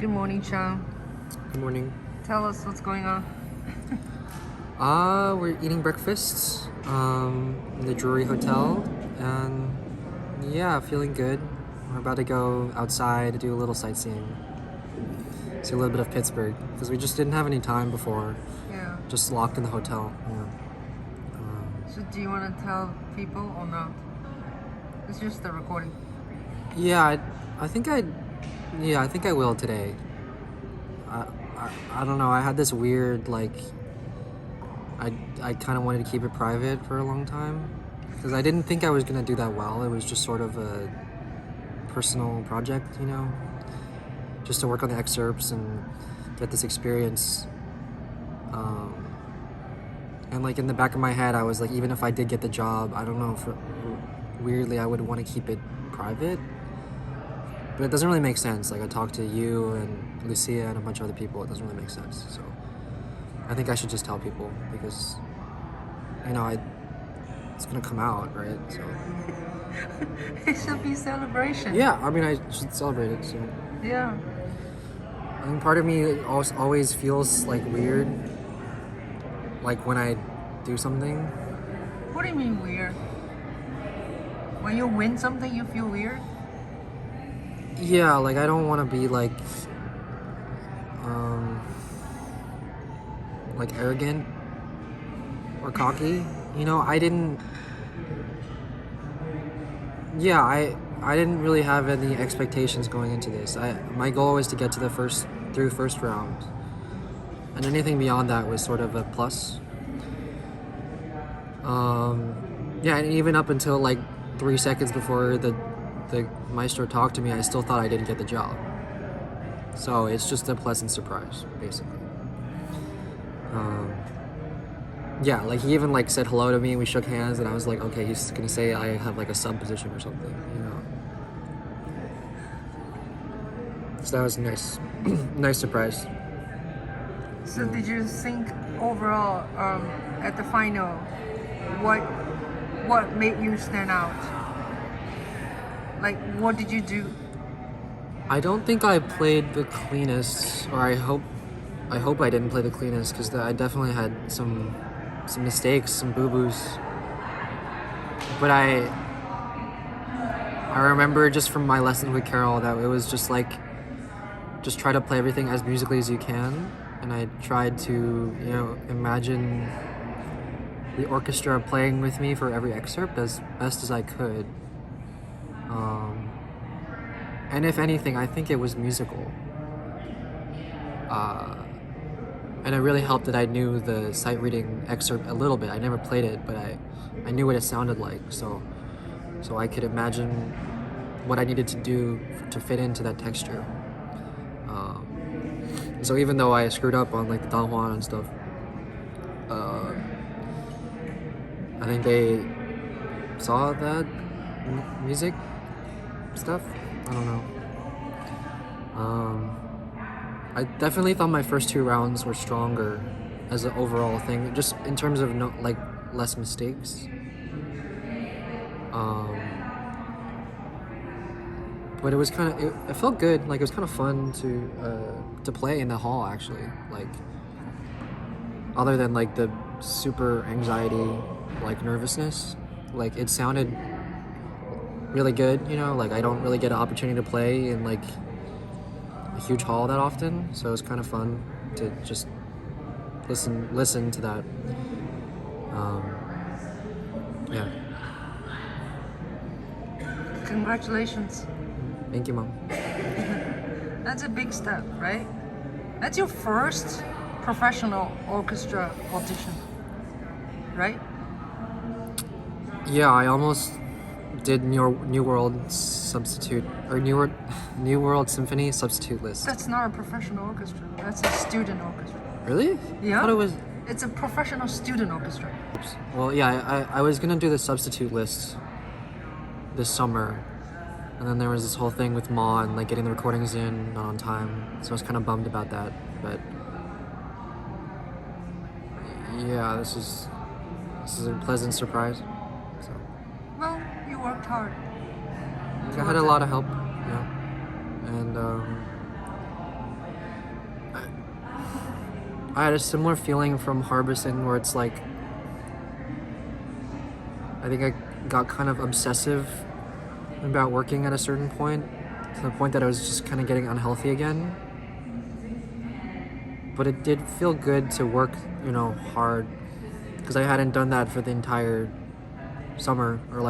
Good morning, Sean. Good morning. Tell us what's going on. We're eating breakfast in the Drury Hotel, and yeah, feeling good. We're about to go outside to do a little sightseeing, see a little bit of Pittsburgh, because we just didn't have any time before. Yeah. Just locked in the hotel. So do you want to tell people or not? It's just the recording. Yeah, I think I will today. I don't know. I had this weird I kind of wanted to keep it private for a long time because I didn't think I was gonna do that well. It was just sort of a personal project, just to work on the excerpts and get this experience. And in the back of my head, I was like, even if I did get the job, I don't know if weirdly I would want to keep it private. But it doesn't really make sense. I talked to you and Lucia and a bunch of other people. It doesn't really make sense. So I think I should just tell people because, it's gonna come out, right? So It should be celebration. yeah, I should celebrate it. So Yeah. I think part of me always feels weird, when I do something. What do you mean weird? When you win something, you feel weird? Yeah, I don't want to be arrogant or cocky. I didn't really have any expectations going into this. My goal was to get to the first round, and anything beyond that was sort of a plus. And even up until 3 seconds before the maestro talked to me, I still thought I didn't get the job. So it's just a pleasant surprise, basically. He even said hello to me. We shook hands, and I was like, okay, he's gonna say I have a sub position or something, So that was a nice, nice surprise. So did you think overall, at the final, what made you stand out? What did you do? I don't think I played the cleanest, or I hope I didn't play the cleanest, because I definitely had some mistakes, some boo-boos. But I remember just from my lesson with Carol that it was just just try to play everything as musically as you can, and I tried to imagine the orchestra playing with me for every excerpt as best as I could. And if anything, I think it was musical. And it really helped that I knew the sight reading excerpt a little bit. I never played it, but I knew what it sounded like, so I could imagine what I needed to do to fit into that texture. So even though I screwed up on the Dan Juan and stuff, I think they saw that music stuff. I don't know. I definitely thought my first 2 rounds were stronger as an overall thing, just in terms of less mistakes. But it was it felt good. It was kind of fun to play in the hall, actually. Other than the super anxiety, nervousness, it sounded really good. I don't really get an opportunity to play in a huge hall that often, so it was kind of fun to just listen to that. Yeah. Congratulations. Thank you, Mom. That's a big step, right? That's your first professional orchestra audition, right? Yeah, I almost did New World Substitute, or New World Symphony Substitute list. That's not a professional orchestra. That's a student orchestra. Really? Yeah. I thought it was. It's a professional student orchestra. Well, yeah, I was gonna do the substitute list this summer, and then there was this whole thing with Ma and getting the recordings in not on time, so I was kind of bummed about that. But yeah, this is a pleasant surprise. So Well, you worked hard. I had a lot of help, and I had a similar feeling from Harbison where it's like, I think I got kind of obsessive about working at a certain point, to the point that I was just kind of getting unhealthy again. But it did feel good to work, hard, because I hadn't done that for the entire summer, or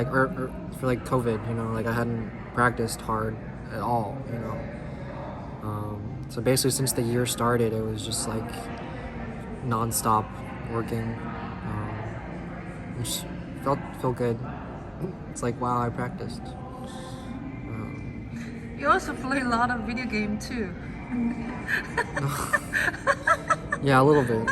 for like COVID, like I hadn't practiced hard at all, So basically since the year started, it was just like non-stop working, which felt good. It's like, wow, I practiced. You also play a lot of video game too. Yeah, a little bit.